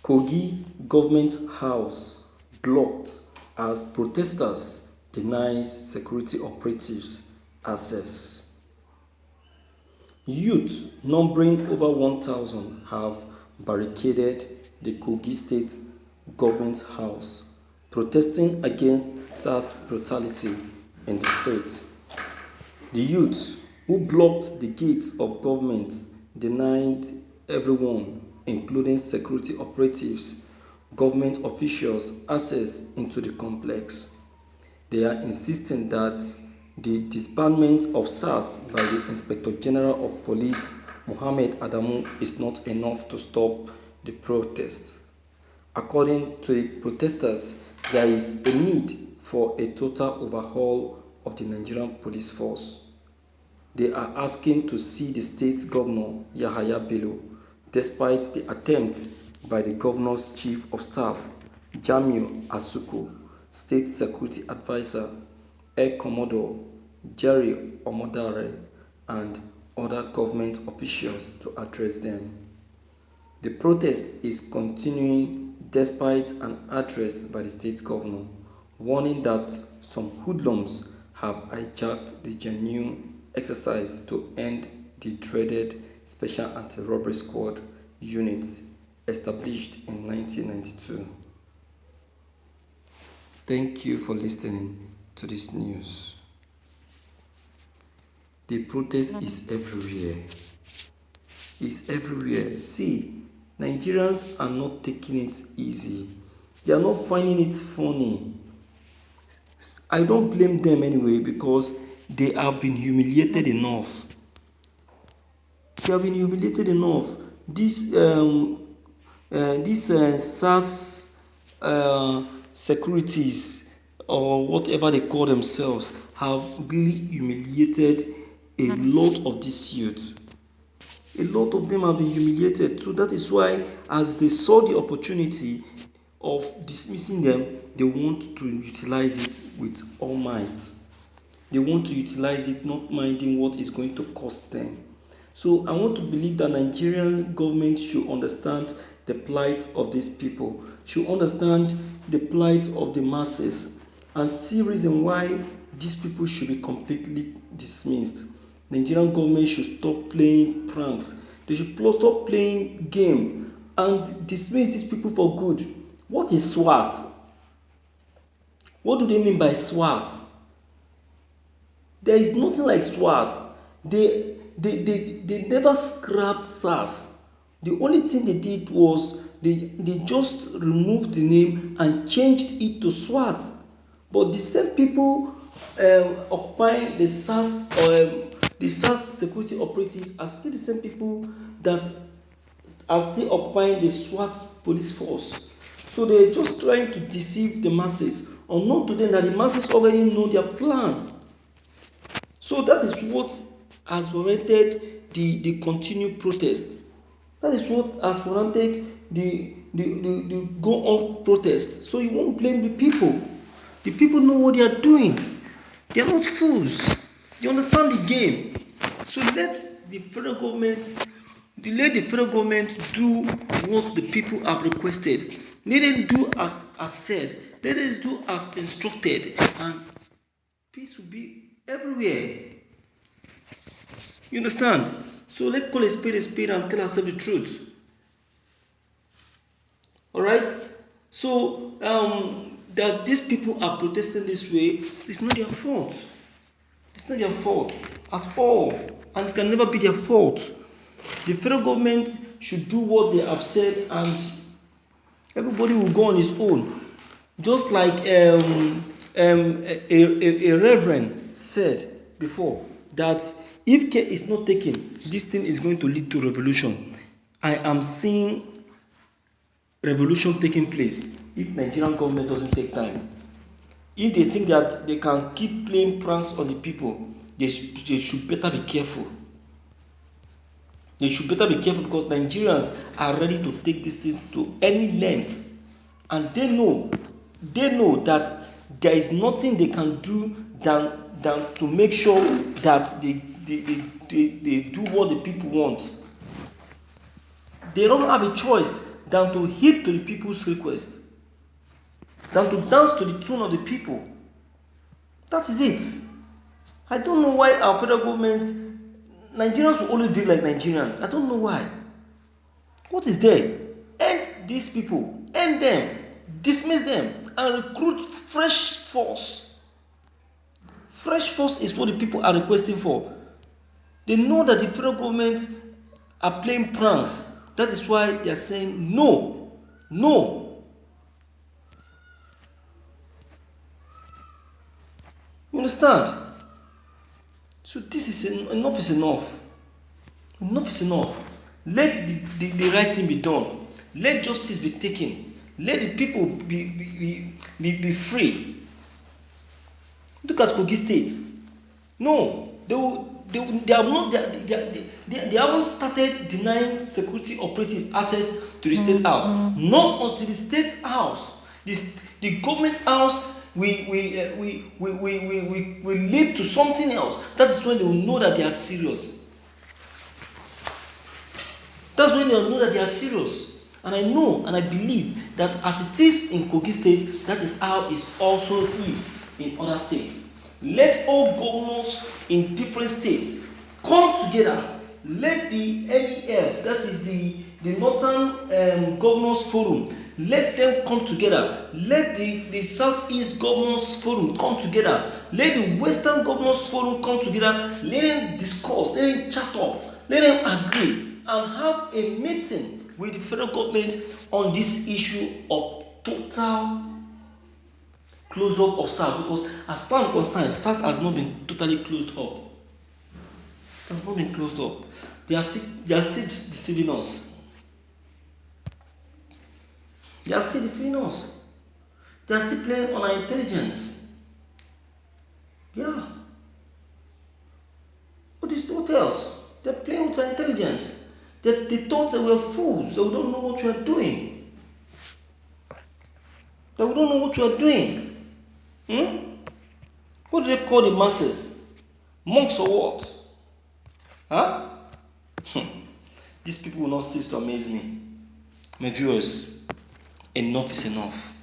Kogi government house blocked as protesters deny security operatives access. Youth numbering over 1,000 have barricaded the Kogi State Government House, protesting against SARS brutality in the state. The youth who blocked the gates of government denied everyone, including security operatives, government officials, access into the complex. They are insisting that the disbandment of SARS by the Inspector General of Police, Mohammed Adamu, is not enough to stop the protests. According to the protesters, there is a need for a total overhaul of the Nigerian police force. They are asking to see the state governor, Yahaya Bello, despite the attempt by the governor's chief of staff, Jamiu Asuko, state security advisor, Air Commodore Jerry Omodare, and other government officials to address them. The protest is continuing despite an address by the state governor, warning that some hoodlums have hijacked the genuine exercise to end the dreaded Special Anti-Robbery Squad unit established in 1992. Thank you for listening to this news. The protest is everywhere. It's everywhere. See, Nigerians are not taking it easy. They are not finding it funny. I don't blame them anyway because they have been humiliated enough. They have been humiliated enough. These SARS securities or whatever they call themselves have really humiliated a lot of these youth. A lot of them have been humiliated. So that is why, as they saw the opportunity of dismissing them, they want to utilize it with all might. They want to utilize it, not minding what is going to cost them. So I want to believe that Nigerian government should understand the plight of these people, should understand the plight of the masses, and see reason why these people should be completely dismissed. Nigerian government should stop playing pranks. They should stop playing game and dismiss these people for good. What is SWAT? What do they mean by SWAT? There is nothing like SWAT. They never scrapped SARS. The only thing they did was they just removed the name and changed it to SWAT. But the same people occupying the SARS security operatives are still the same people that are still occupying the SWAT police force. So they're just trying to deceive the masses, unknown to them that the masses already know their plan. So that is what has warranted the continued protest. That is what has warranted the go on protest. So you won't blame the people. The people know what they are doing. They are not fools. They understand the game. So let the federal government do what the people have requested. Let them do as said. Let us do as instructed, and peace will be everywhere. You understand? So let's call a spade and tell ourselves the truth. Alright? So that these people are protesting this way, it's not their fault. It's not their fault at all. And it can never be their fault. The federal government should do what they have said, and everybody will go on his own. Just like a reverend said before, that if care is not taken, this thing is going to lead to revolution. I am seeing revolution taking place if Nigerian government doesn't take time. If they think that they can keep playing pranks on the people, they should better be careful. They should better be careful, because Nigerians are ready to take this thing to any length, and they know that there is nothing they can do than to make sure that they do what the people want. They don't have a choice than to heed to the people's request, than to dance to the tune of the people. That is it. I don't know why our federal government, Nigerians will always be like Nigerians. I don't know why. What is there? End these people, end them, dismiss them, and recruit fresh force. Fresh force is what the people are requesting for. They know that the federal government are playing pranks. That is why they are saying no, no. You understand? So this is enough is enough. Enough is enough. Let the right thing be done. Let justice be taken. Let the people be free. Look at Kogi State. No, they haven't started denying security operative access to the state house. Not until the state house, the government house will lead to something else. That is when they will know that they are serious. That's when they will know that they are serious. And I know and I believe that as it is in Kogi State, that is how it also is in other states. Let all governors in different states come together. Let the NEF, that is the Northern Governors Forum, let them come together. Let the Southeast Governors Forum come together. Let the Western Governors Forum come together. Let them discuss, let them chat up, let them agree, and have a meeting with the federal government on this issue of total close-up of SARS, because as far as concerned, SARS has not been totally closed up. It has not been closed up. They are still deceiving us. They are still deceiving us. They are still playing on our intelligence. Yeah. What else? They're playing with our intelligence. They thought they were fools. They don't know what we are doing. They don't know what we are doing. What do they call the masses? Monks or what? Huh? These people will not cease to amaze me. My viewers, enough is enough.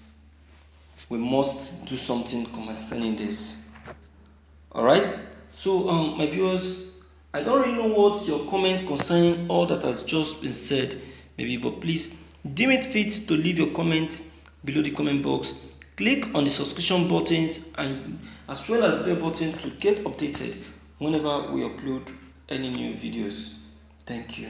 We must do something concerning this. Alright? So, my viewers, I don't really know what's your comment concerning all that has just been said, maybe, but please deem it fit to leave your comment below the comment box. Click on the subscription buttons and as well as bell button to get updated whenever we upload any new videos. Thank you.